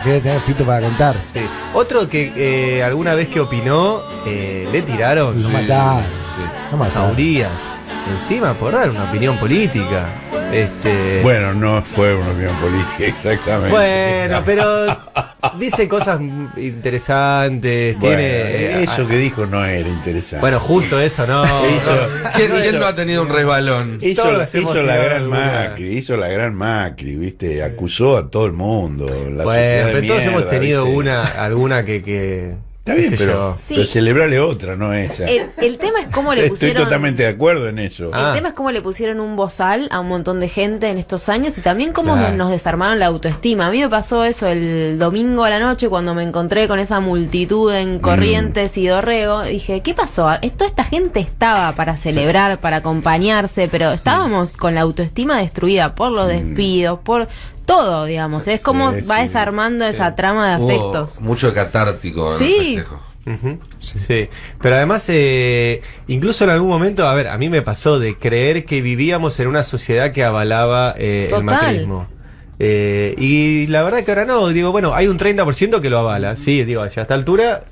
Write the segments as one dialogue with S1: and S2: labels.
S1: que debe tener Fito para contar.
S2: Sí. Otro que alguna vez que opinó, le tiraron
S1: Lo mataron. Lo
S2: a
S1: mataron.
S2: Urias encima por dar una opinión política.
S3: Bueno, no fue una opinión política exactamente.
S2: Bueno, pero dice cosas interesantes.
S3: Bueno,
S2: Tiene
S3: eso que dijo no era interesante.
S2: Bueno, justo eso, ¿no?
S4: ¿Quién no ha tenido un resbalón?
S2: Todos hemos
S3: hizo la
S2: tirado
S3: gran
S2: alguna.
S3: Macri, hizo la gran Macri, ¿viste? Acusó a todo el mundo. La sociedad
S2: Bueno,
S3: de
S2: pero todos
S3: mierda,
S2: hemos tenido
S3: ¿viste?
S2: alguna que
S3: Está
S2: qué
S3: bien,
S2: sé
S3: pero,
S2: yo.
S5: Sí.
S3: pero celebrarle otra, no esa.
S5: El tema es cómo le
S3: Estoy
S5: pusieron.
S3: totalmente de acuerdo en eso.
S2: Ah.
S5: El tema es cómo le pusieron un bozal a un montón de gente en estos años y también cómo
S2: Claro.
S5: nos desarmaron la autoestima. A mí me pasó eso el domingo a la noche cuando me encontré con esa multitud en Corrientes y Dorrego. Dije, ¿qué pasó? Toda esta gente estaba para celebrar, para acompañarse, pero estábamos con la autoestima destruida por los despidos, por todo, digamos. Es como
S3: Sí,
S5: va
S3: sí,
S5: desarmando esa trama de
S4: Hubo
S5: afectos.
S4: mucho catártico en
S5: Sí.
S4: el festejo.
S2: Ujú, sí, pero además, incluso en algún momento, a ver, a mí me pasó de creer que vivíamos en una sociedad que avalaba el
S5: Total.
S2: macrismo. Y la verdad que ahora no, digo, bueno, hay un 30% que lo avala, sí, digo, ya a esta altura,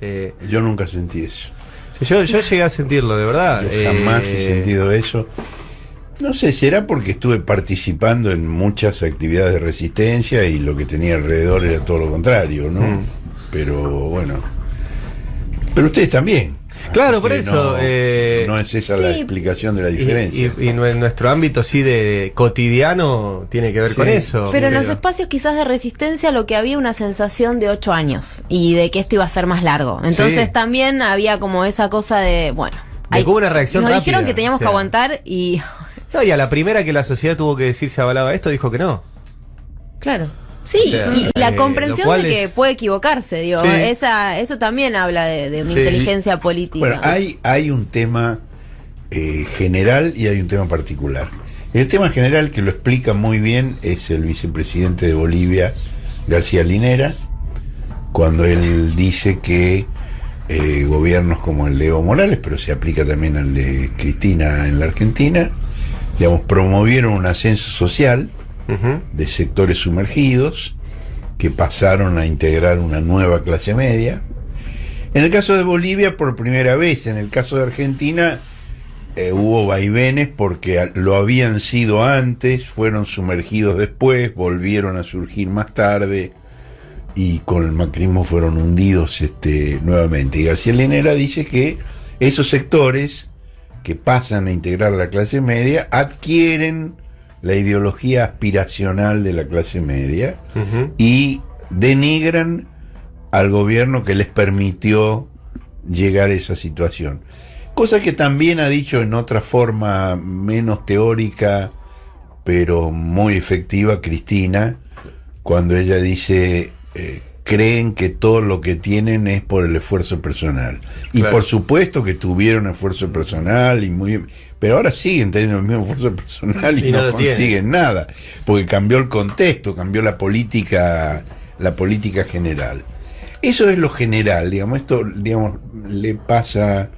S3: Yo nunca sentí eso.
S2: yo llegué a sentirlo, de verdad.
S3: Yo jamás he sentido eso. No sé, será porque estuve participando en muchas actividades de resistencia y lo que tenía alrededor era todo lo contrario, ¿no? Pero bueno. Pero ustedes también.
S2: Claro, por
S3: Que
S2: eso,
S3: no es esa la
S5: sí.
S3: explicación de la diferencia.
S2: Y en nuestro ámbito sí de cotidiano tiene que ver
S3: Sí.
S2: con eso.
S5: Pero en los espacios quizás de resistencia lo que había una sensación de 8 años y de que esto iba a ser más largo. Entonces
S2: Sí.
S5: también había como esa cosa de, bueno,
S2: De como una reacción
S5: nos
S2: rápida,
S5: dijeron que teníamos
S2: o sea.
S5: que aguantar y
S2: No, y a la primera que la sociedad tuvo que decir si avalaba esto, dijo que no.
S5: claro. Sí,
S2: O sea,
S5: y la
S2: lo
S5: comprensión
S2: cual
S5: de que
S2: es-
S5: puede equivocarse, digo,
S2: Sí.
S5: eso también habla de una
S2: Sí.
S5: inteligencia política.
S3: Bueno, hay un tema general y hay un tema particular. El tema general que lo explica muy bien es el vicepresidente de Bolivia, García Linera, cuando él dice que gobiernos como el de Evo Morales, pero se aplica también al de Cristina en la Argentina, digamos, promovieron un ascenso social
S2: Ujú.
S3: de sectores sumergidos que pasaron a integrar una nueva clase media. En el caso de Bolivia, por primera vez. En el caso de Argentina, hubo vaivenes porque lo habían sido antes, fueron sumergidos después, volvieron a surgir más tarde y con el macrismo fueron hundidos nuevamente. Y García Linera dice que esos sectores que pasan a integrar la clase media adquieren la ideología aspiracional de la clase media
S2: Ujú.
S3: y denigran al gobierno que les permitió llegar a esa situación. Cosa que también ha dicho en otra forma menos teórica, pero muy efectiva, Cristina, cuando ella dice, creen que todo lo que tienen es por el esfuerzo personal. Y
S2: Claro.
S3: por supuesto que tuvieron esfuerzo personal, pero ahora siguen teniendo el mismo esfuerzo personal y
S2: Y no
S3: no
S2: lo tienen.
S3: consiguen nada, porque cambió el contexto, cambió la política general. Eso es lo general, digamos, esto, digamos, le pasa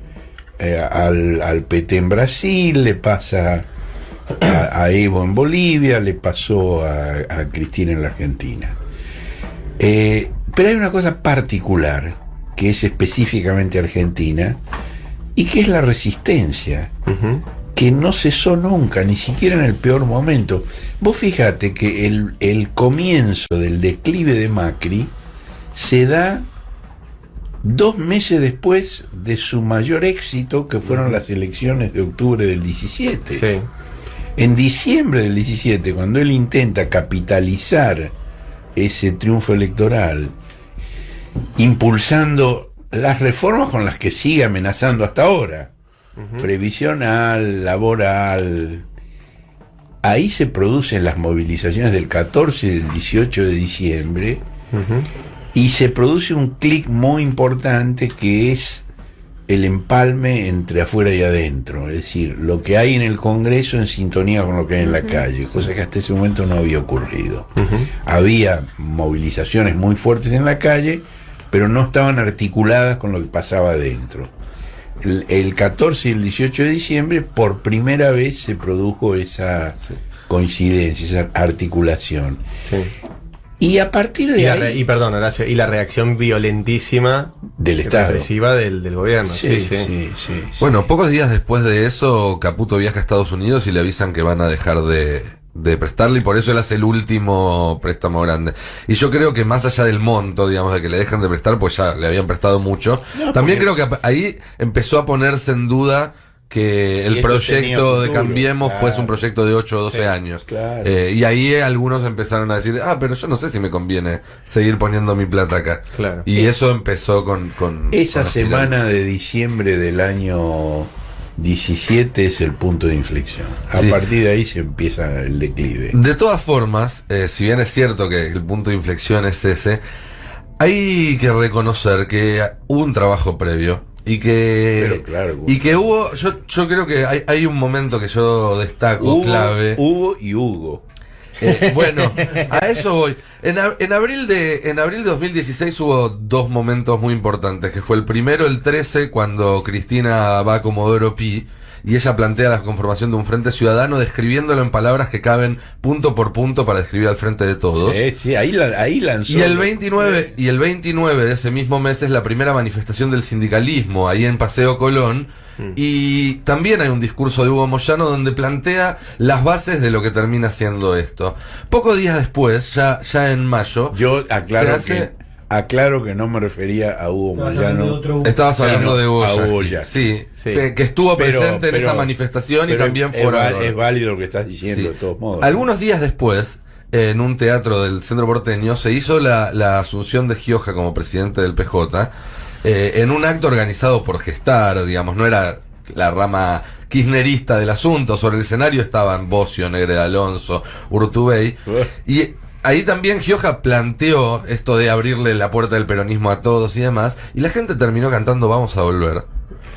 S3: al PT en Brasil, le pasa a Evo en Bolivia, le pasó a Cristina en la Argentina. Pero hay una cosa particular, que es específicamente argentina, y que es la resistencia,
S2: Ujú.
S3: que no cesó nunca, ni siquiera en el peor momento. Vos fíjate que el comienzo del declive de Macri se da 2 meses después de su mayor éxito, que fueron las elecciones de octubre del 17.
S2: Sí.
S3: En diciembre del 17, cuando él intenta capitalizar ese triunfo electoral, impulsando las reformas con las que sigue amenazando hasta ahora, previsional, laboral, ahí se producen las movilizaciones del 14 y del 18 de diciembre,
S2: Ujú.
S3: y se produce un clic muy importante que es el empalme entre afuera y adentro, es decir, lo que hay en el Congreso en sintonía con lo que hay en la calle, cosa que hasta ese momento no había ocurrido. Había movilizaciones muy fuertes en la calle, pero no estaban articuladas con lo que pasaba adentro. El 14 y el 18 de diciembre, por primera vez se produjo esa coincidencia, esa articulación.
S2: Sí.
S3: Y a partir de ahí,
S2: Perdón, Horacio, y la reacción violentísima
S3: del Estado.
S2: represiva del gobierno. Sí.
S4: Bueno, pocos días después de eso, Caputo viaja a Estados Unidos y le avisan que van a dejar de prestarle, y por eso él hace el último préstamo grande. Y yo creo que más allá del monto, digamos, de que le dejan de prestar, pues ya le habían prestado mucho, también creo que ahí empezó a ponerse en duda que
S3: Si
S4: el
S3: esto tenía
S4: proyecto de
S3: futuro,
S4: Cambiemos
S3: claro.
S4: fuese un proyecto de 8 o 12 años.
S3: claro.
S4: Y ahí algunos empezaron a decir, pero yo no sé si me conviene seguir poniendo mi plata acá.
S2: Claro.
S4: Y eso empezó con
S3: Esa
S4: con
S3: semana de diciembre del año 17 es el punto de inflexión. A
S4: Sí.
S3: partir de ahí se empieza el declive.
S4: De todas formas, si bien es cierto que el punto de inflexión es ese, hay que reconocer que hubo un trabajo previo y que
S3: Pero claro,
S4: hubo, yo creo que hay un momento que yo destaco clave.
S3: Hugo y Hugo.
S4: Bueno, a eso voy. En abril de 2016 hubo dos momentos muy importantes, que fue el primero, el 13, cuando Cristina va a Comodoro Pi y ella plantea la conformación de un frente ciudadano, describiéndolo en palabras que caben punto por punto para describir al frente de todos.
S3: Sí, ahí lanzó.
S4: Y el 29 de ese mismo mes es la primera manifestación del sindicalismo ahí en Paseo Colón. Y también hay un discurso de Hugo Moyano donde plantea las bases de lo que termina siendo esto. Pocos días después, ya en mayo,
S3: Yo
S4: se
S3: aclaro que no me refería a Hugo Moyano.
S4: estabas hablando de Hugo
S3: a Hugo
S4: Yasky.
S3: Yasky.
S4: Sí,
S2: Sí.
S4: que estuvo
S3: Pero-
S4: presente en
S3: pero-
S4: esa manifestación y
S3: pero
S4: también
S3: es,
S4: fue
S3: es válido lo que estás diciendo,
S4: Sí.
S3: de todos modos.
S4: Algunos días después, en un teatro del centro porteño, se hizo la asunción de Gioja como presidente del PJ, en un acto organizado por Gestar, digamos, no era la rama kirchnerista del asunto. Sobre el escenario estaban Bocio, Negre de Alonso, Urtubey, y ahí también Gioja planteó esto de abrirle la puerta del peronismo a todos y demás, y la gente terminó cantando Vamos a volver.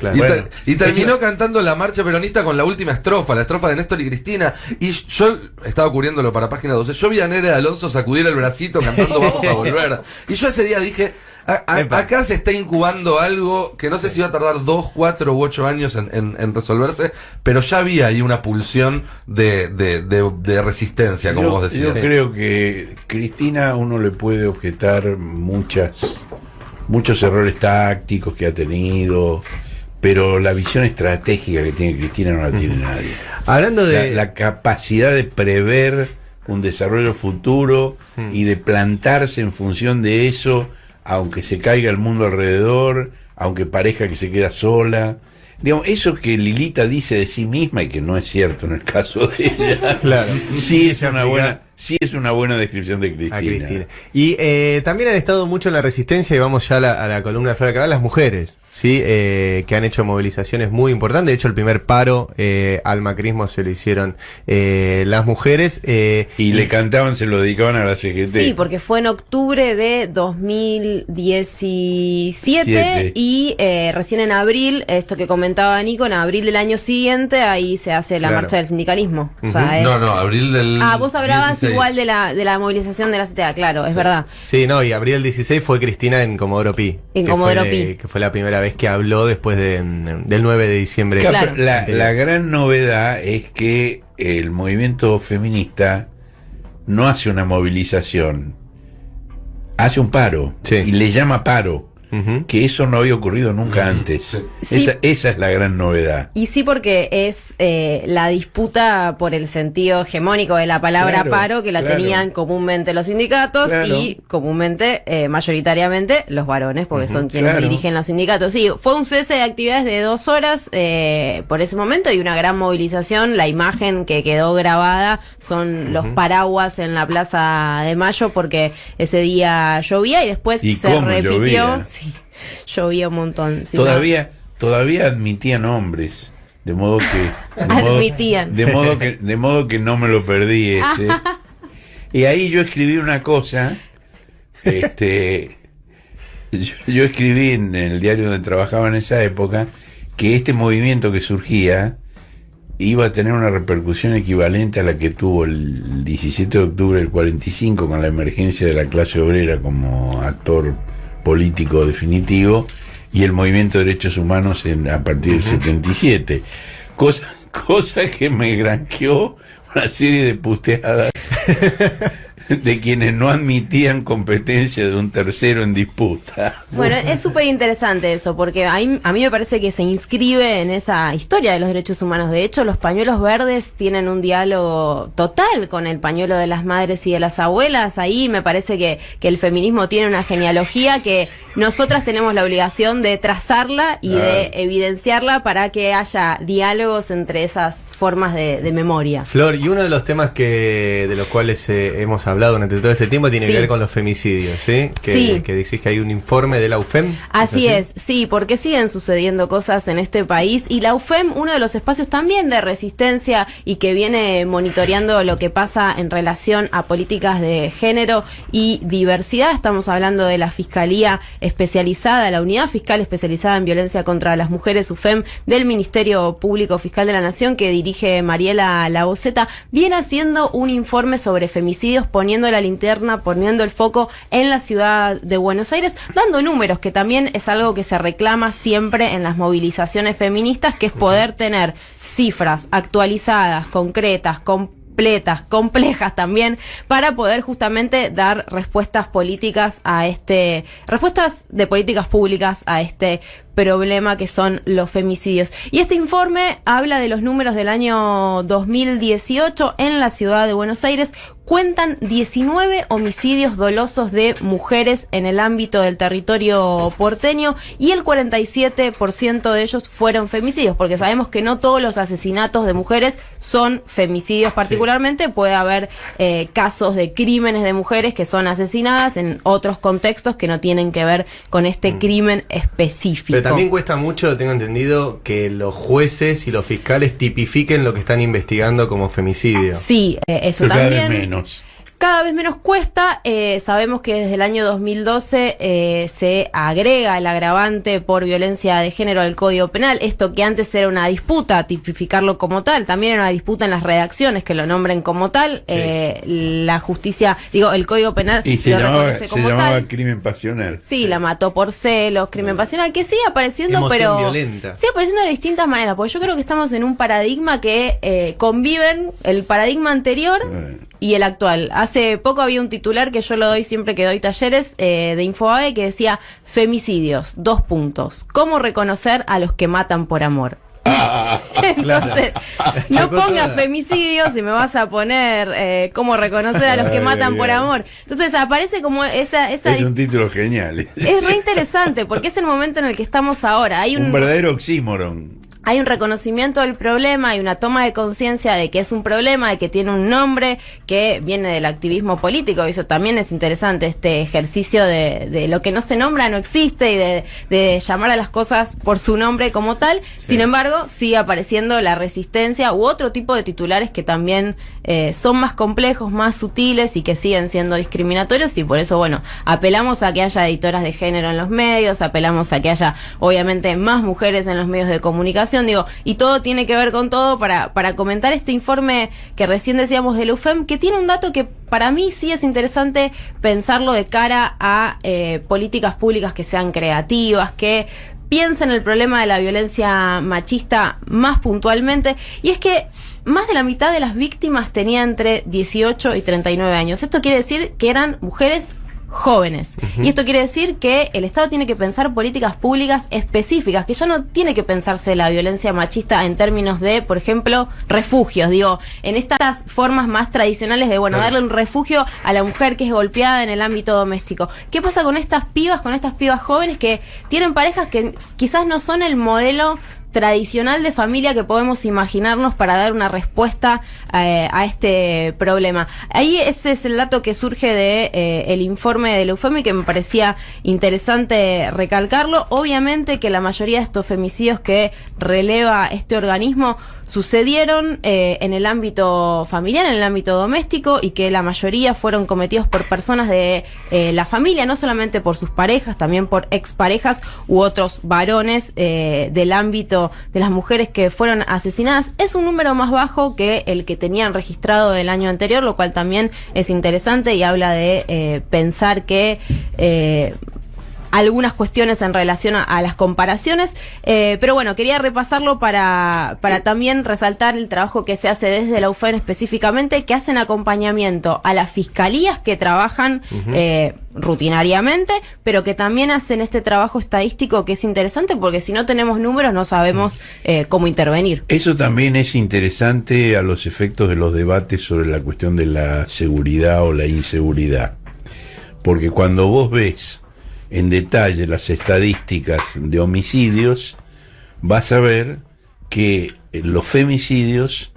S2: Claro.
S4: Y,
S3: Bueno,
S4: y terminó
S3: eso-
S4: cantando la marcha peronista con la última estrofa, la estrofa de Néstor y Cristina. Y yo estaba cubriéndolo para Página 12. Yo vi a Nere de Alonso sacudir el bracito cantando Vamos a volver. Y yo ese día dije, acá se está incubando algo que no sé si va a tardar 2, 4 u 8 años en resolverse, pero ya había ahí una pulsión de resistencia, como vos decías.
S3: Yo creo que Cristina uno le puede objetar muchos errores tácticos que ha tenido, pero la visión estratégica que tiene Cristina no la tiene nadie.
S2: Hablando de...
S3: La capacidad de prever un desarrollo futuro y de plantarse en función de eso, aunque se caiga el mundo alrededor, aunque parezca que se queda sola. Digamos, eso que Lilita dice de sí misma y que no es cierto en el caso de ella,
S2: Claro.
S3: sí es
S2: Se
S3: una
S2: aplica
S3: buena descripción de
S2: a
S3: Cristina.
S2: Cristina. Y también han estado mucho en la resistencia, y vamos ya a la columna de Flora Cabral, las mujeres, ¿sí? Que han hecho movilizaciones muy importantes. De hecho, el primer paro al macrismo se lo hicieron las mujeres.
S3: Y le cantaban, se lo dedicaban a la CGT.
S5: Sí, porque fue en octubre de 2017 y recién en abril, esto que comentaba Nico, en abril del año siguiente, ahí se hace la
S2: Claro.
S5: marcha del sindicalismo. O sea, es...
S4: No, abril del...
S5: Vos hablabas
S4: 16.
S5: igual de la movilización de la CTA, claro, es verdad.
S2: Sí, no, y abril 16 fue Cristina en Comodoro Pi.
S5: En
S2: que
S5: Comodoro
S2: fue,
S5: Pi.
S2: Que fue la primera vez que habló después del 9 de diciembre.
S3: Claro,
S5: Claro.
S3: la gran novedad es que el movimiento feminista no hace una movilización, hace un paro,
S2: Sí.
S3: y le llama paro,
S2: Ujú.
S3: que eso no había ocurrido nunca antes.
S4: Sí.
S5: Sí.
S3: Esa es la gran novedad.
S5: Y sí, porque es la disputa por el sentido hegemónico de la palabra
S3: Claro,
S5: paro, que la
S3: claro.
S5: tenían comúnmente los sindicatos
S3: Claro.
S5: y comúnmente, mayoritariamente, los varones, porque son quienes
S3: claro.
S5: dirigen los sindicatos. Sí, fue un cese de actividades de 2 horas por ese momento y una gran movilización. La imagen que quedó grabada son los paraguas en la Plaza de Mayo, porque ese día llovía y después
S3: ¿Y
S5: se
S3: cómo
S5: repitió.
S3: llovía?
S5: Sí, llovía un montón. Sí,
S3: Todavía admitían hombres, de modo que
S5: Admitían.
S3: de modo que no me lo perdí ese. Y ahí yo escribí una cosa, yo escribí en el diario donde trabajaba en esa época que este movimiento que surgía iba a tener una repercusión equivalente a la que tuvo el 17 de octubre del 45 con la emergencia de la clase obrera como actor político definitivo, y el movimiento de derechos humanos a partir del 77. Cosa que me granjeó una serie de puteadas de quienes no admitían competencia de un tercero en disputa.
S5: Bueno, es súper interesante eso, porque a mí me parece que se inscribe en esa historia de los derechos humanos. De hecho, los pañuelos verdes tienen un diálogo total con el pañuelo de las madres y de las abuelas. Ahí me parece que el feminismo tiene una genealogía que nosotras tenemos la obligación de trazarla y de evidenciarla para que haya diálogos entre esas formas de memoria.
S2: Flor, y uno de los temas de los cuales hemos hablado durante todo este tiempo tiene que ver con los femicidios, ¿sí? Que decís que hay un informe de la UFEM.
S5: Así es, sí, porque siguen sucediendo cosas en este país y la UFEM, uno de los espacios también de resistencia y que viene monitoreando lo que pasa en relación a políticas de género y diversidad. Estamos hablando de la Fiscalía Especializada, la Unidad Fiscal Especializada en Violencia contra las Mujeres, UFEM, del Ministerio Público Fiscal de la Nación, que dirige Mariela Laboceta. Viene haciendo un informe sobre femicidios, poniendo la linterna, poniendo el foco en la ciudad de Buenos Aires, dando números, que también es algo que se reclama siempre en las movilizaciones feministas, que es poder tener cifras actualizadas, concretas, completas, complejas también, para poder justamente dar respuestas políticas respuestas de políticas públicas a este problema que son los femicidios. Y este informe habla de los números del año 2018 en la ciudad de Buenos Aires. Cuentan 19 homicidios dolosos de mujeres en el ámbito del territorio porteño y el 47% de ellos fueron femicidios, porque sabemos que no todos los asesinatos de mujeres son femicidios particularmente. Puede haber casos de crímenes de mujeres que son asesinadas en otros contextos que no tienen que ver con este crimen específico.
S2: Pero también cuesta mucho, tengo entendido, que los jueces y los fiscales tipifiquen lo que están investigando como femicidio.
S5: Sí, eso
S3: cada
S5: también.
S3: vez menos.
S5: Cada vez menos cuesta. Sabemos que desde el año 2012 se agrega el agravante por violencia de género al Código Penal. Esto que antes era una disputa, tipificarlo como tal, también era una disputa en las redacciones que lo nombren como tal. La justicia, el Código Penal
S3: y se
S5: lo
S3: llamaba
S5: reconoce como tal.
S3: crimen pasional.
S5: Sí, la mató por celos, crimen pasional, que sigue apareciendo,
S2: Emoción
S5: pero
S2: violenta.
S5: sigue apareciendo de distintas maneras, porque yo creo que estamos en un paradigma que conviven el paradigma anterior y el actual. Hace poco había un titular que yo lo doy siempre que doy talleres de Infobae que decía: femicidios, 2 puntos. ¿Cómo reconocer a los que matan por amor? Entonces, no pongas femicidios y me vas a poner cómo reconocer a los que matan por amor. Entonces aparece como esa
S3: es un título genial.
S5: Es re interesante porque es el momento en el que estamos ahora. Hay
S3: un verdadero oxímoron.
S5: Hay un reconocimiento del problema, hay una toma de conciencia de que es un problema, de que tiene un nombre que viene del activismo político. Y eso también es interesante, este ejercicio de lo que no se nombra no existe y de llamar a las cosas por su nombre como tal. Sí. Sin embargo, sigue apareciendo la resistencia u otro tipo de titulares que también son más complejos, más sutiles y que siguen siendo discriminatorios. Y por eso, bueno, apelamos a que haya editoras de género en los medios, apelamos a que haya, obviamente, más mujeres en los medios de comunicación. Y todo tiene que ver con todo para comentar este informe que recién decíamos de la UFEM, que tiene un dato que para mí sí es interesante pensarlo de cara a políticas públicas que sean creativas, que piensen el problema de la violencia machista más puntualmente, y es que más de la mitad de las víctimas tenía entre 18 y 39 años. Esto quiere decir que eran mujeres jóvenes. Y esto quiere decir que el Estado tiene que pensar políticas públicas específicas, que ya no tiene que pensarse la violencia machista en términos de, por ejemplo, refugios. En estas formas más tradicionales de, darle un refugio a la mujer que es golpeada en el ámbito doméstico. ¿Qué pasa con estas pibas jóvenes que tienen parejas que quizás no son el modelo tradicional de familia que podemos imaginarnos para dar una respuesta a este problema? Ahí ese es el dato que surge de el informe de la UFEM y que me parecía interesante recalcarlo. Obviamente que la mayoría de estos femicidios que releva este organismo sucedieron en el ámbito familiar, en el ámbito doméstico, y que la mayoría fueron cometidos por personas de la familia, no solamente por sus parejas, también por exparejas u otros varones del ámbito de las mujeres que fueron asesinadas. Es un número más bajo que el que tenían registrado del año anterior, lo cual también es interesante y habla de pensar que algunas cuestiones en relación a las comparaciones, pero bueno, quería repasarlo para también resaltar el trabajo que se hace desde la UFEM específicamente, que hacen acompañamiento a las fiscalías que trabajan rutinariamente, pero que también hacen este trabajo estadístico que es interesante, porque si no tenemos números no sabemos cómo intervenir.
S3: Eso también es interesante a los efectos de los debates sobre la cuestión de la seguridad o la inseguridad, porque cuando vos ves en detalle las estadísticas de homicidios, vas a ver que los femicidios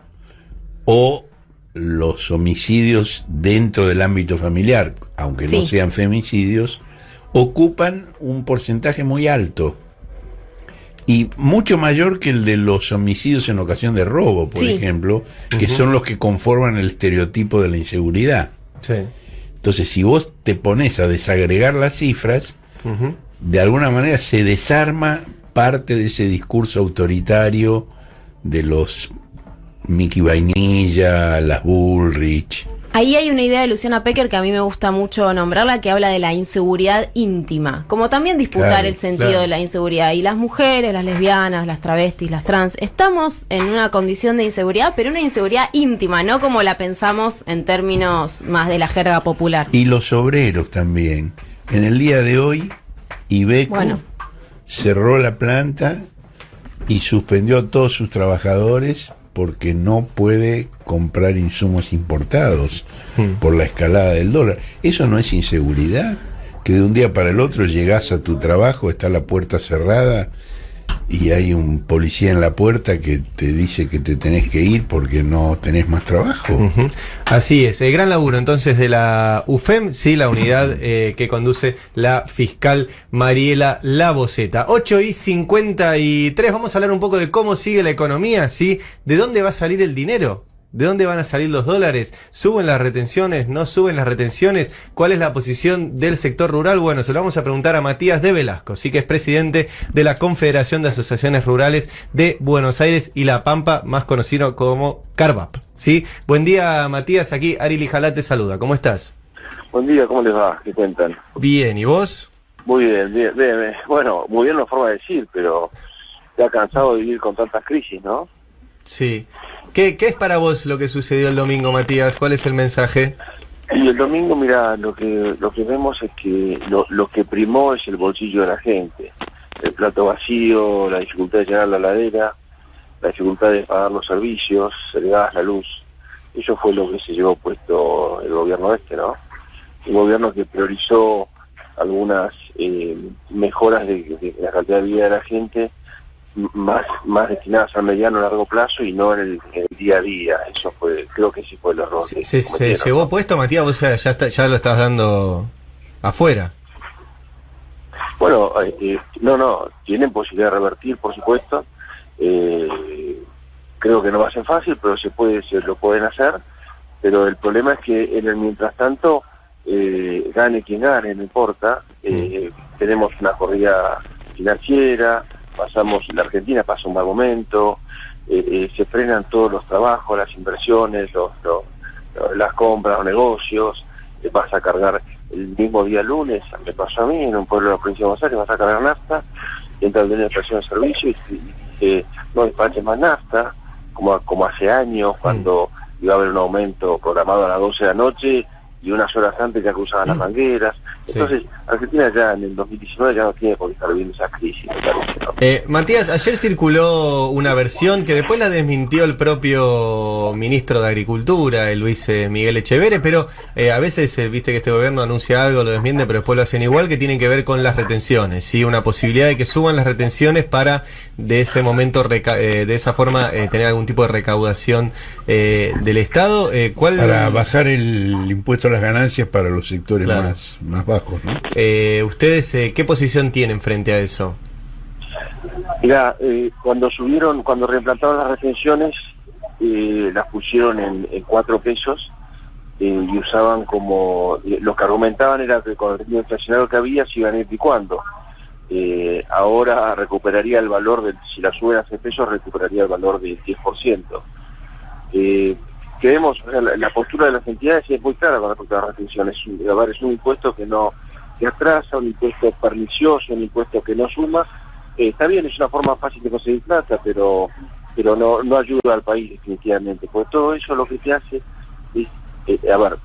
S3: o los homicidios dentro del ámbito familiar, aunque no sean femicidios, ocupan un porcentaje muy alto y mucho mayor que el de los homicidios en ocasión de robo, por ejemplo, que son los que conforman el estereotipo de la inseguridad. Entonces, si vos te pones a desagregar las cifras, de alguna manera se desarma parte de ese discurso autoritario de los Mickey Vainilla, las Bullrich.
S5: Ahí hay una idea de Luciana Pecker que a mí me gusta mucho nombrarla, que habla de la inseguridad íntima, como también disputar el sentido de la inseguridad. Y las mujeres, las lesbianas, las travestis, las trans, estamos en una condición de inseguridad, pero una inseguridad íntima, no como la pensamos en términos más de la jerga popular.
S3: Y los obreros también. En el día de hoy, Iveco cerró la planta y suspendió a todos sus trabajadores porque no puede comprar insumos importados por la escalada del dólar. ¿Eso no es inseguridad? Que de un día para el otro llegás a tu trabajo, está la puerta cerrada y hay un policía en la puerta que te dice que te tenés que ir porque no tenés más trabajo.
S2: Así es, el gran laburo entonces de la UFEM, sí, la unidad que conduce la fiscal Mariela Laboceta. 8:53, vamos a hablar un poco de cómo sigue la economía, ¿sí? ¿De dónde va a salir el dinero? ¿De dónde van a salir los dólares? ¿Suben las retenciones? ¿No suben las retenciones? ¿Cuál es la posición del sector rural? Bueno, se lo vamos a preguntar a Matías de Velasco, sí, que es presidente de la Confederación de Asociaciones Rurales de Buenos Aires y La Pampa, más conocido como CARVAP, ¿sí? Buen día, Matías, aquí Ari Lijalá te saluda, ¿cómo estás?
S6: Buen día, ¿cómo les va? ¿Qué cuentan?
S2: Bien, ¿y vos?
S6: Muy bien, bien. Bueno, muy bien la forma de decir, pero ya cansado de vivir con tantas crisis, ¿no?
S2: Sí. ¿Qué es para vos lo que sucedió el domingo, Matías? ¿Cuál es el mensaje?
S6: Y el domingo, mira, lo que vemos es que lo que primó es el bolsillo de la gente. El plato vacío, la dificultad de llenar la heladera, la dificultad de pagar los servicios, el gas, la luz. Eso fue lo que se llevó puesto el gobierno ¿no? Un gobierno que priorizó algunas mejoras de la calidad de vida de la gente, más destinadas a mediano y largo plazo y no en el día a día. Eso fue, creo que sí fue el error.
S2: ¿Se llevó puesto, Matías? Vos ya lo estás dando afuera.
S6: Bueno, no, tienen posibilidad de revertir, por supuesto. Creo que no va a ser fácil, pero se lo pueden hacer. Pero el problema es que en el mientras tanto, gane quien gane, no importa. Tenemos una corrida financiera, la Argentina pasa un mal momento, se frenan todos los trabajos, las inversiones, las compras, los negocios, vas a cargar el mismo día lunes, me pasó a mí en un pueblo de la provincia de Buenos Aires, vas a cargar nafta, y entra el dueño de estación de servicio y no despaches más nafta, como hace años, cuando iba a haber un aumento programado a las 12 de la noche, y unas horas antes ya cruzaban las mangueras. Entonces, Argentina ya en el 2019 ya no tiene por qué estar viviendo esa crisis.
S2: Matías, ayer circuló una versión que después la desmintió el propio ministro de Agricultura, el Luis Miguel Echeverre, pero a veces, viste que este gobierno anuncia algo, lo desmiente, pero después lo hacen igual, que tienen que ver con las retenciones, ¿sí? Una posibilidad de que suban las retenciones para, de ese momento, de esa forma, tener algún tipo de recaudación del Estado.
S3: Para bajar el impuesto a las ganancias para los sectores más bajos, ¿no?
S2: ¿Ustedes qué posición tienen frente a eso?
S6: Mira, cuando reimplantaron las retenciones, las pusieron en 4 pesos y usaban como, lo que argumentaban era que con el ritmo inflacionario que había se iban a ir licuando. Ahora recuperaría el valor, si la suben a 6 pesos, recuperaría el valor del 10%. Creemos, o sea, la postura de las entidades es muy clara con respecto a las retenciones. Es un impuesto que no que atrasa, un impuesto pernicioso, un impuesto que no suma. Está bien, es una forma fácil de conseguir plata, pero no ayuda al país definitivamente, porque todo eso lo que te hace es,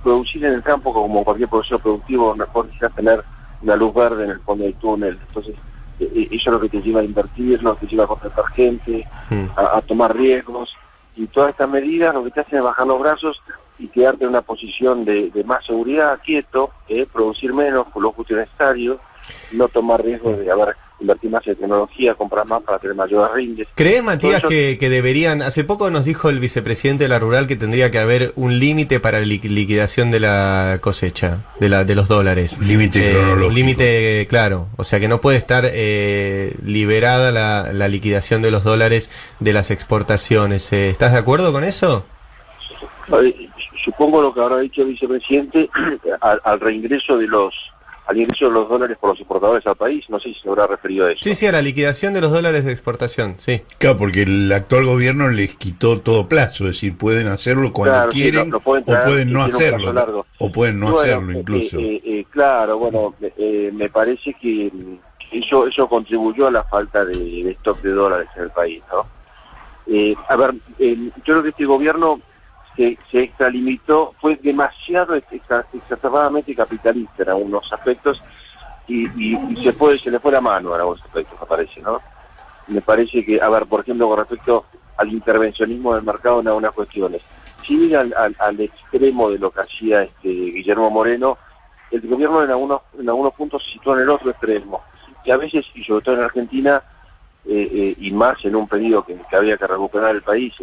S6: producir en el campo como cualquier proceso productivo, mejor necesitas tener una luz verde en el fondo del túnel, entonces eso es lo que te lleva a invertir, lo que te lleva a contratar gente, a tomar riesgos, y todas estas medidas lo que te hacen es bajar los brazos y quedarte en una posición de más seguridad, quieto, producir menos por lo justo y necesario, no tomar riesgos de invertir más en tecnología, comprar más para tener mayores rindes.
S2: ¿Crees, Matías, que deberían, hace poco nos dijo el vicepresidente de la Rural que tendría que haber un límite para la liquidación de la cosecha, de los dólares?
S3: Límite cronológico.
S2: Un límite, claro, o sea que no puede estar liberada la liquidación de los dólares de las exportaciones. ¿Estás de acuerdo con eso?
S6: Supongo lo que habrá dicho el vicepresidente al reingreso al ingreso de los dólares por los exportadores al país, no sé si se habrá referido a eso.
S2: Sí, a la liquidación de los dólares de exportación, sí.
S3: Claro, porque el actual gobierno les quitó todo plazo, es decir, pueden hacerlo cuando quieren,
S6: sí, lo pueden traer,
S3: o pueden no
S6: tiene un plazo
S3: hacerlo,
S6: largo.
S3: o pueden no hacerlo incluso.
S6: Claro, bueno, me parece que eso contribuyó a la falta de stock de dólares en el país, ¿no? Yo creo que este gobierno se extralimitó, fue demasiado exacerbadamente capitalista en algunos aspectos y se le fue la mano en algunos aspectos, me parece, ¿no? Me parece que, por ejemplo, con respecto al intervencionismo del mercado en algunas cuestiones, sin ir al extremo de lo que hacía Guillermo Moreno, el gobierno en algunos puntos se situó en el otro extremo, que a veces, y sobre todo en Argentina, y más en un periodo que había que recuperar el país,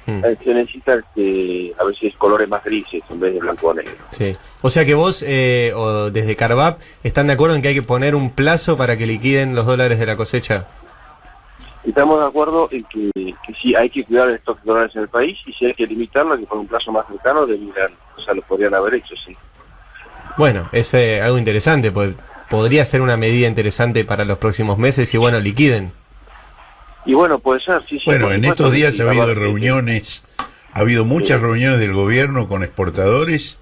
S6: se necesita a veces colores más grises en vez de blanco o negro.
S2: Sí. O sea que vos, o desde Carvap, ¿están de acuerdo en que hay que poner un plazo para que liquiden los dólares de la cosecha?
S6: Estamos de acuerdo en que sí hay que cuidar el stock de dólares en el país, y si hay que limitarlo, que por un plazo más cercano, lo podrían haber hecho, sí.
S2: Bueno, es algo interesante, pues podría ser una medida interesante para los próximos meses y bueno, liquiden.
S6: Y bueno, puede ser, sí.
S3: Bueno, en estos días ha habido
S6: reuniones,
S3: ha habido muchas reuniones del gobierno con exportadores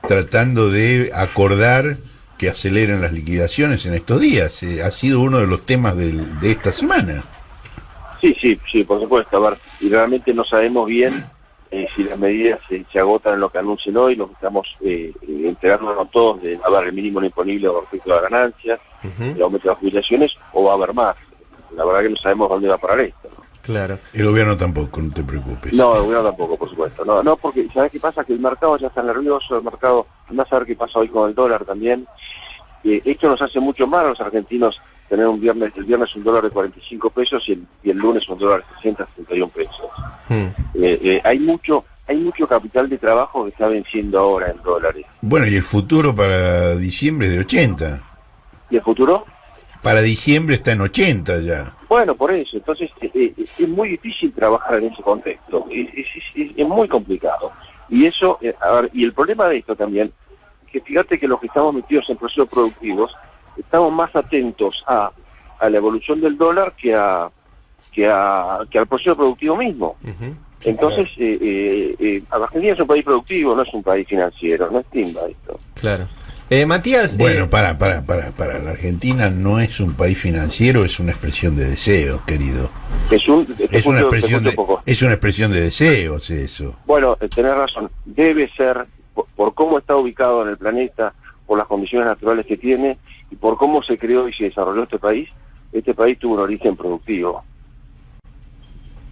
S3: tratando de acordar que aceleren las liquidaciones en estos días. Ha sido uno de los temas de esta semana.
S6: Sí, por supuesto. Y realmente no sabemos bien si las medidas se agotan en lo que anuncien hoy, lo que estamos enterándonos todos de el mínimo imponible respecto a las ganancias, el aumento de las jubilaciones, o va a haber más. La verdad que no sabemos dónde va a parar esto, ¿no?
S2: Claro.
S3: El gobierno tampoco, no te preocupes.
S6: No, el gobierno tampoco, por supuesto. No, porque ¿sabes qué pasa? Que el mercado ya está nervioso, el mercado, andás a ver qué pasa hoy con el dólar también. Esto nos hace mucho mal a los argentinos tener el viernes un dólar de 45 pesos y el lunes un dólar de 60, 61 pesos. Hay mucho capital de trabajo que está venciendo ahora en dólares.
S3: Bueno, y el futuro para diciembre es de 80.
S6: ¿Y el futuro?
S3: Para diciembre está en 80 ya.
S6: Bueno, por eso. Entonces, es muy difícil trabajar en ese contexto. Es muy complicado. Y eso, y el problema de esto también, que fíjate que los que estamos metidos en procesos productivos, estamos más atentos a la evolución del dólar que al proceso productivo mismo. Entonces, Argentina es un país productivo, no es un país financiero, no es timba esto.
S2: Claro. Matías...
S3: Bueno, para. La Argentina no es un país financiero, es una expresión de deseos, querido. Es una expresión de deseos eso.
S6: Bueno, tenés razón. Debe ser, por cómo está ubicado en el planeta, por las condiciones naturales que tiene, y por cómo se creó y se desarrolló este país tuvo un origen productivo.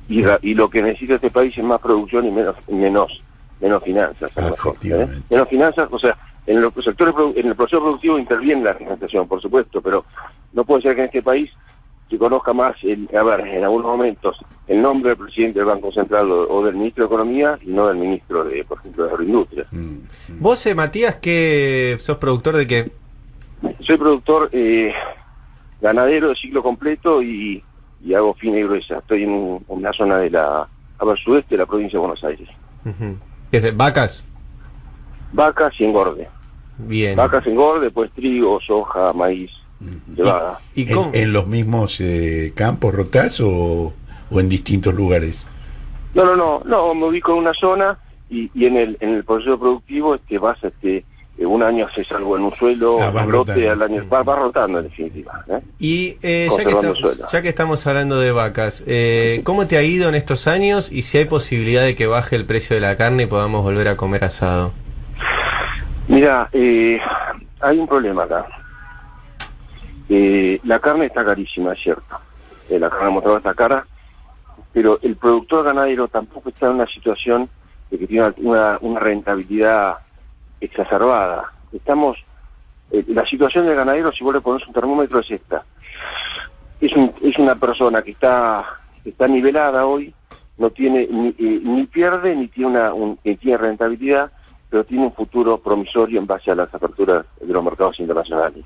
S6: Y lo que necesita este país es más producción y menos finanzas.
S3: Efectivamente.
S6: Menos finanzas, o sea, en los sectores, en el proceso productivo interviene la financiación, por supuesto, pero no puede ser que en este país se conozca más, en algunos momentos, el nombre del presidente del Banco Central o del ministro de Economía y no del ministro, por ejemplo, de Agroindustria.
S2: Vos, Matías, ¿qué sos productor de qué?
S6: Soy productor ganadero de ciclo completo y hago fina y gruesa. Estoy en una zona de sudeste de la provincia de Buenos Aires.
S2: ¿Es de vacas?
S6: Vacas y engorde.
S2: Bien.
S6: Vacas, engorde, pues trigo, soja, maíz, cebada.
S2: ¿Y
S3: en los mismos campos rotás o en distintos lugares?
S6: No, me ubico en una zona y en el proceso productivo vas un año haces algo en un suelo,
S3: va
S6: un lote,
S3: rotando.
S6: al año va rotando en definitiva.
S2: Y
S6: Conservando el suelo.
S2: ya que estamos hablando de vacas, ¿cómo te ha ido en estos años y si hay posibilidad de que baje el precio de la carne y podamos volver a comer asado?
S6: Mira, hay un problema acá. La carne está carísima, es cierto. La carne mostrada está cara, pero el productor ganadero tampoco está en una situación de que tiene una rentabilidad exacerbada. La situación del ganadero, si vos le pones un termómetro, es esta. Es una persona que está nivelada hoy, no tiene ni pierde ni tiene rentabilidad, pero tiene un futuro promisorio en base a las aperturas de los mercados internacionales.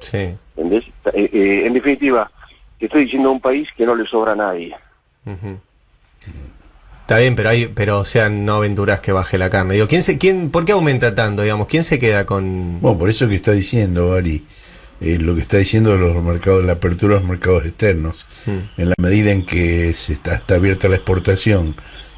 S2: Sí.
S6: ¿Entendés? En definitiva, te estoy diciendo un país que no le sobra a nadie.
S2: Ujú. Está bien, pero o sea, no aventuras que baje la carne. Digo, ¿por qué aumenta tanto? Digamos, ¿quién se queda con...?
S3: Bueno, por eso que está diciendo, Ari, lo que está diciendo los mercados, la apertura de los mercados externos, en la medida en que está abierta la exportación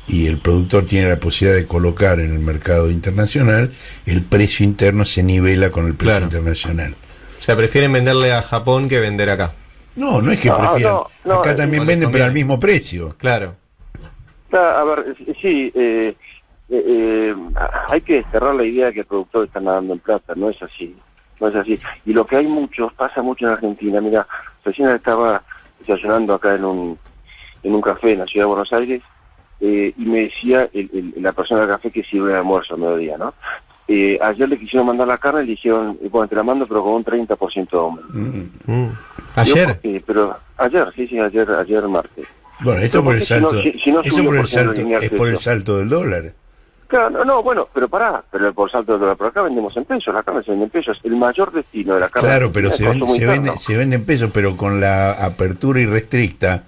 S3: y el productor tiene la posibilidad de colocar en el mercado internacional, el precio interno se nivela con el precio
S2: Claro.
S3: internacional.
S2: O sea, prefieren venderle a Japón que vender acá.
S3: No, no es que
S6: No,
S3: prefieran.
S6: no,
S3: Acá también
S2: no les
S3: venden, pero
S2: conviene.
S3: al mismo precio.
S2: Claro.
S6: A ver, sí, hay que desterrar la idea de que el productor está nadando en plata, no es así. Y lo que hay pasa mucho en Argentina. Mira, recién estaba desayunando acá en un café en la ciudad de Buenos Aires, y me decía la persona del café que sirve de almuerzo a mediodía, ¿no? Ayer le quisieron mandar la carne y le dijeron, bueno, te la mando pero con un 30% de aumento.
S2: ¿Ayer?
S6: Pero ayer martes.
S3: Bueno, esto
S6: Pero
S3: por el
S6: ¿por qué si no-
S3: salto,
S6: si no
S3: eso
S6: subió
S3: por el
S6: por ciento
S3: salto,
S6: lineal
S3: es por el
S6: eso?
S3: salto del dólar.
S6: Claro, no, bueno, pero por salto de dólar, pero acá vendemos en pesos, la carne se vende en pesos, el mayor destino de la carne
S3: Claro, pero
S6: es
S3: se
S6: el consumo interno.
S3: vende en pesos, pero con la apertura irrestricta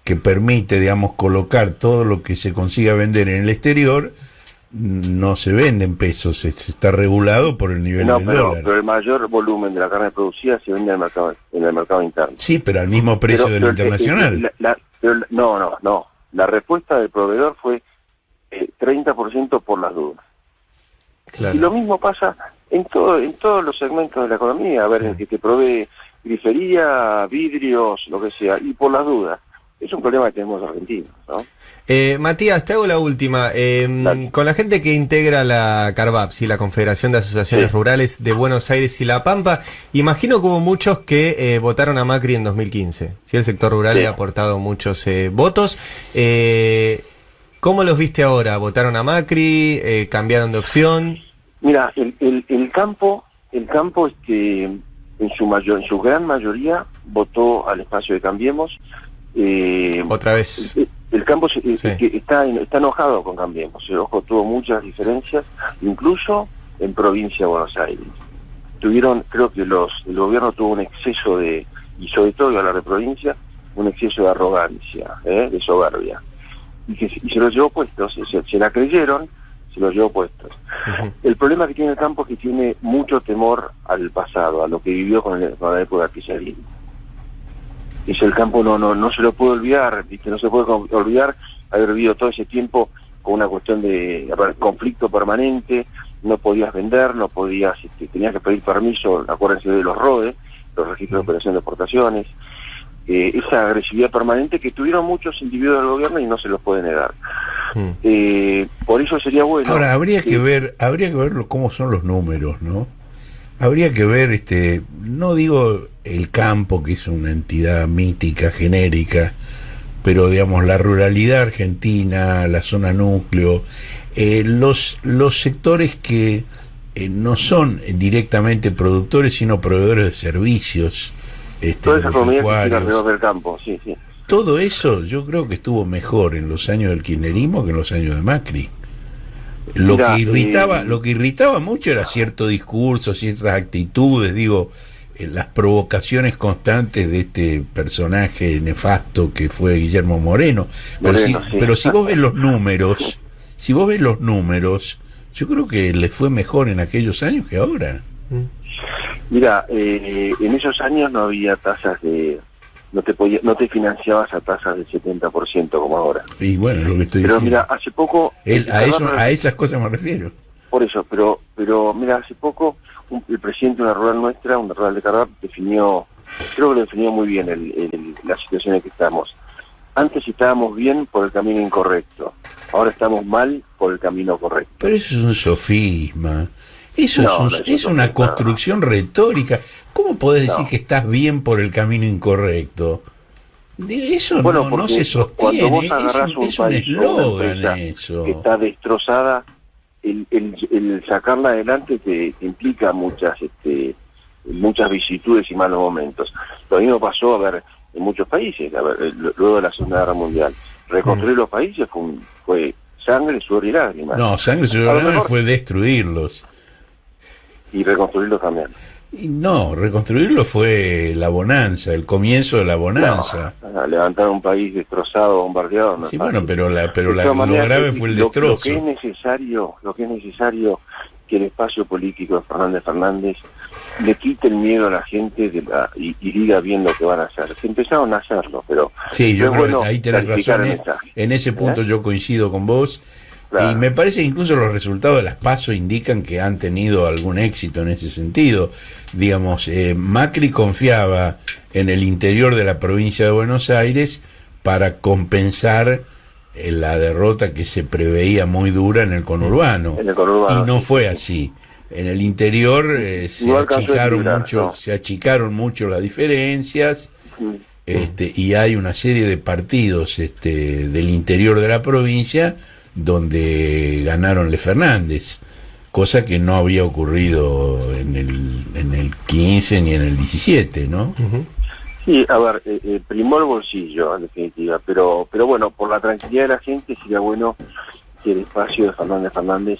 S3: que permite, digamos, colocar todo lo que se consiga vender en el exterior, no se vende en pesos, está regulado por el nivel
S6: No,
S3: del
S6: pero
S3: dólar.
S6: el mayor volumen de la carne producida se vende en el mercado interno.
S3: Sí, pero al mismo precio del internacional.
S6: No. La respuesta del proveedor fue 30% por las dudas.
S2: Claro.
S6: Y lo mismo pasa en todos los segmentos de la economía. A ver, el que te provee grifería, vidrios, lo que sea, y por las dudas. Es un problema que tenemos los argentinos, ¿no?
S2: Matías, te hago la última.
S6: Dale.
S2: Con la gente que integra la CARVAP, ¿sí? La Confederación de Asociaciones
S6: Sí.
S2: Rurales de Buenos Aires y La Pampa, imagino que hubo muchos que votaron a Macri en 2015. ¿Sí? El sector rural
S6: Sí.
S2: le ha aportado muchos votos. ¿Cómo los viste ahora? ¿Votaron a Macri? ¿Cambiaron de opción?
S6: Mira, el campo en su gran mayoría votó al espacio de Cambiemos.
S2: Otra vez.
S6: El campo
S2: Sí.
S6: que está enojado con Cambiemos. El Ojo tuvo muchas diferencias, incluso en provincia de Buenos Aires. Creo que el gobierno tuvo un exceso y sobre todo, voy a hablar de provincia, un exceso de arrogancia, de soberbia. Y se los llevó puestos, se la creyeron, se los llevó puestos.
S2: Ujú.
S6: El problema que tiene el campo es que tiene mucho temor al pasado, a lo que vivió con la época de Pizarini. Dice, el campo no se lo puede olvidar, ¿viste? No se puede olvidar haber vivido todo ese tiempo con una cuestión de conflicto permanente, no podías vender, no podías, tenías que pedir permiso, acuérdense de los RODE, los registros de operación de exportaciones, esa agresividad permanente que tuvieron muchos individuos del gobierno y no se los puede negar. Por eso sería bueno.
S3: Ahora, habría que ver cómo son los números, ¿no? Habría que ver, no digo el campo, que es una entidad mítica, genérica, pero digamos la ruralidad argentina, la zona núcleo, los sectores que no son directamente productores, sino proveedores de servicios,
S6: toda esa economía que gira
S3: agropecuarios.
S6: alrededor del campo, sí.
S3: Todo eso yo creo que estuvo mejor en los años del kirchnerismo que en los años de Macri. Lo
S6: Mira,
S3: que irritaba mucho era cierto discurso, ciertas actitudes, las provocaciones constantes de este personaje nefasto que fue Guillermo Moreno.
S6: Moreno, sí.
S3: Pero si vos ves los números, yo creo que le fue mejor en aquellos años que ahora.
S6: Mira, en esos años no había tasas no te financiabas a tasas del 70% como ahora.
S3: Y bueno, es lo que estoy
S6: Pero
S3: diciendo.
S6: mira, hace poco...
S3: A esas cosas me refiero.
S6: por eso, pero mira, hace poco el presidente de una rural nuestra, una rural de Cardap, creo que lo definió muy bien la situación en que estamos. Antes estábamos bien por el camino incorrecto, ahora estamos mal por el camino correcto.
S3: Pero eso es un sofisma. Eso
S6: No,
S3: es una construcción retórica. ¿Cómo podés decir que estás bien por el camino incorrecto? Eso
S6: Bueno,
S3: no se sostiene.
S6: Cuando vos agarrás un
S3: Es un
S6: país o una
S3: eslogan
S6: empresa
S3: eso.
S6: que está destrozada, el sacarla adelante te implica muchas vicisitudes y malos momentos. Lo mismo pasó, en muchos países, luego de la Segunda Guerra Mundial. Reconstruir los países fue sangre, sudor y lágrimas.
S3: No, sangre sudor y lágrimas fue destruirlos.
S6: Y reconstruirlos también.
S3: Y no, reconstruirlo fue la bonanza, el comienzo de la bonanza.
S6: No, levantar un país destrozado, bombardeado. No
S3: Sí,
S6: es
S3: bueno,
S6: fácil.
S3: pero
S6: De todas
S3: lo
S6: maneras,
S3: grave fue el
S6: lo
S3: destrozo.
S6: que es necesario que el espacio político de Fernández le quite el miedo a la gente y diga bien lo que van a hacer. Se empezaron a hacerlo, pero
S3: Sí, yo
S6: es
S3: creo
S6: bueno
S3: que ahí tenés
S6: clarificar
S3: razón.
S6: el mensaje.
S3: En ese punto yo coincido con vos.
S6: Claro.
S3: Y me parece que incluso los resultados de las PASO indican que han tenido algún éxito en ese sentido. Digamos, Macri confiaba en el interior de la provincia de Buenos Aires para compensar la derrota que se preveía muy dura en el conurbano.
S6: En el conurbano,
S3: Y no
S6: sí.
S3: fue así. En el interior
S6: No alcanzó a equilibrar, no.
S3: se achicaron mucho las diferencias. Y hay una serie de partidos del interior de la provincia donde ganaron Le Fernández, cosa que no había ocurrido en el 15 ni en el 17, ¿no?
S6: Sí, a ver, primó el bolsillo, en definitiva, pero bueno, por la tranquilidad de la gente sería bueno que el espacio de Fernández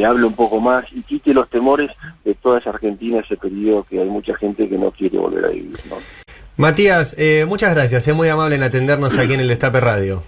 S6: hable un poco más y quite los temores de toda esa Argentina, ese periodo que hay mucha gente que no quiere volver a vivir, ¿no?
S2: Matías, muchas gracias, es muy amable en atendernos aquí en el Destape Radio.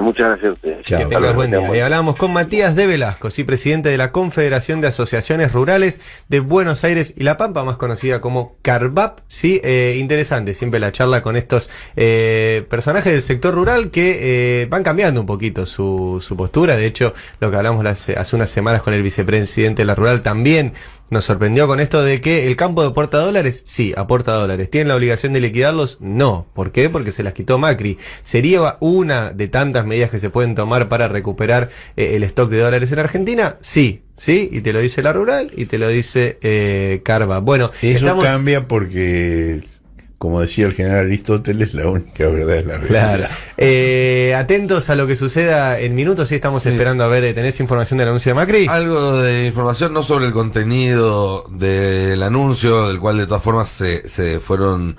S6: Muchas gracias a ustedes.
S3: Chao.
S2: Que tengas buen día. Y hablábamos con Matías de Velasco, sí, presidente de la Confederación de Asociaciones Rurales de Buenos Aires y La Pampa, más conocida como Cardap. Sí, interesante siempre la charla con estos personajes del sector rural que van cambiando un poquito su postura. De hecho, lo que hablamos hace unas semanas con el vicepresidente de la Rural también nos sorprendió con esto de que el campo aporta dólares. Sí, aporta dólares. ¿Tienen la obligación de liquidarlos? No. ¿Por qué? Porque se las quitó Macri. ¿Sería una de tantas medidas que se pueden tomar para recuperar el stock de dólares en Argentina? Sí. ¿Sí? Y te lo dice la Rural y te lo dice Carva. Bueno,
S3: Eso cambia porque, como decía el general Aristóteles, la única verdad es la realidad.
S2: Claro. Atentos a lo que suceda en minutos. Sí, estamos esperando a ver, ¿tenés información del anuncio de Macri?
S4: Algo de información, no sobre el contenido del anuncio, del cual de todas formas se fueron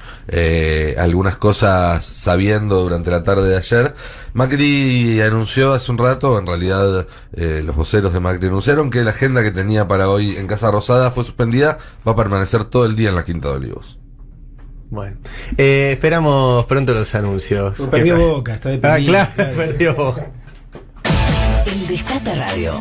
S4: algunas cosas sabiendo durante la tarde de ayer. Macri anunció hace un rato, en realidad los voceros de Macri anunciaron que la agenda que tenía para hoy en Casa Rosada fue suspendida, va a permanecer todo el día en la Quinta de Olivos.
S2: Bueno, esperamos pronto los anuncios.
S1: Perdió Boca, está de
S2: claro, perdió Boca.
S7: El Destape Radio.